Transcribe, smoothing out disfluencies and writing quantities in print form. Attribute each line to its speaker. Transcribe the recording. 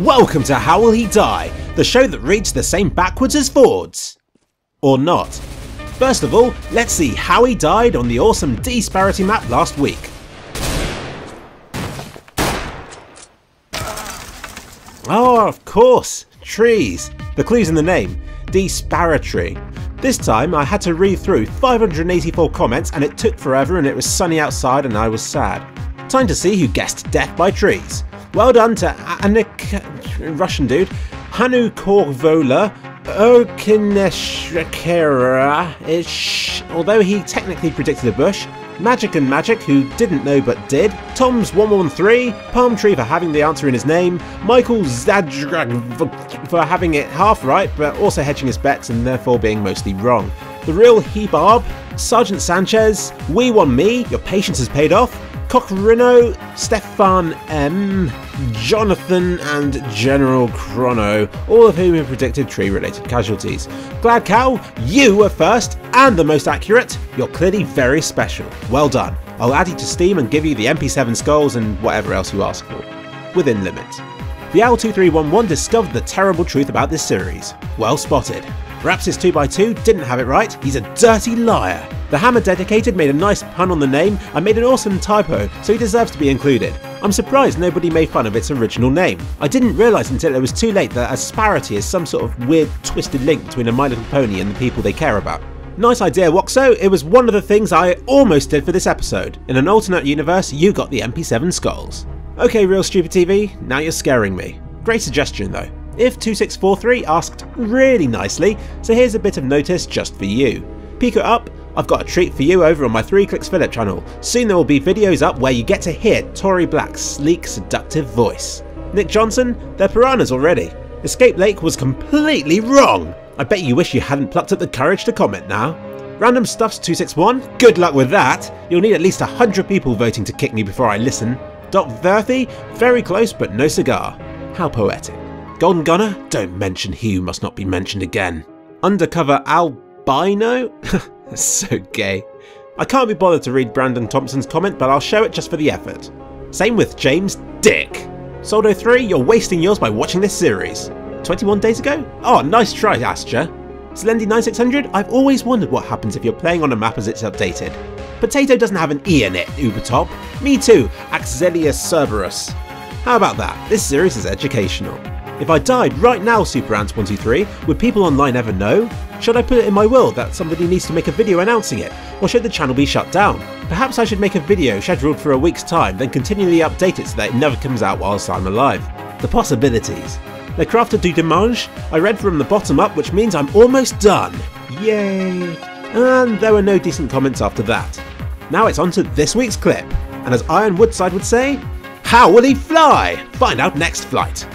Speaker 1: Welcome to How Will He Die, the show that reads the same backwards as forwards. Or not. First of all, let's see how he died on the awesome Disparity map last week. Oh, of course, trees. The clue's in the name, Disparity. This time I had to read through 584 comments and it took forever and it was sunny outside and I was sad. Time to see who guessed death by trees. Well done to Russian dude, Hanu Korvola Okineshkera-ish, although he technically predicted a bush, Magic and Magic, who didn't know but did, Toms113, Palm Tree for having the answer in his name, Michael Zadrag for having it half right but also hedging his bets and therefore being mostly wrong, The Real Hebab, Sergeant Sanchez, We Won Me, Your Patience Has Paid Off, Cochrino, Stefan M, Jonathan and General Chrono, all of whom have predicted tree-related casualties. Glad Cow, you were first and the most accurate. You're clearly very special. Well done. I'll add you to Steam and give you the MP7 skulls and whatever else you ask for. Within limits. The Owl2311 discovered the terrible truth about this series. Well spotted. Rapsis 2x2 didn't have it right, he's a dirty liar. The Hammer Dedicated made a nice pun on the name and made an awesome typo, so he deserves to be included. I'm surprised nobody made fun of its original name. I didn't realise until it was too late that Asparity is some sort of weird twisted link between a My Little Pony and the people they care about. Nice idea, Woxo, it was one of the things I almost did for this episode. In an alternate universe, you got the MP7 skulls. Okay, Real Stupid TV, now you're scaring me. Great suggestion though. If2643 asked really nicely, so here's a bit of notice just for you. Peek it up, I've got a treat for you over on my 3 Clicks Philip channel. Soon there will be videos up where you get to hear Tory Black's sleek, seductive voice. Nick Johnson, they're piranhas already. Escape Lake was completely wrong. I bet you wish you hadn't plucked up the courage to comment now. Random Stuffs 261, good luck with that. You'll need at least 100 people voting to kick me before I listen. Doc Verthy, very close but no cigar. How poetic. Golden Gunner, don't mention he who must not be mentioned again. Undercover Albino? So gay. I can't be bothered to read Brandon Thompson's comment, but I'll show it just for the effort. Same with James Dick. Soldo3, you're wasting yours by watching this series. 21 days ago? Oh, nice try, Astra. Slendy9600, I've always wondered what happens if you're playing on a map as it's updated. Potato doesn't have an E in it, Ubertop. Me too, Axelia Cerberus. How about that? This series is educational. If I died right now, SuperAnts123, would people online ever know? Should I put it in my will that somebody needs to make a video announcing it? Or should the channel be shut down? Perhaps I should make a video scheduled for a week's time, then continually update it so that it never comes out whilst I'm alive. The possibilities. Le Crafter du Dimanche, I read from the bottom up, which means I'm almost done. Yay! And there were no decent comments after that. Now it's on to this week's clip. And as Iron Woodside would say, how will he fly? Find out next flight.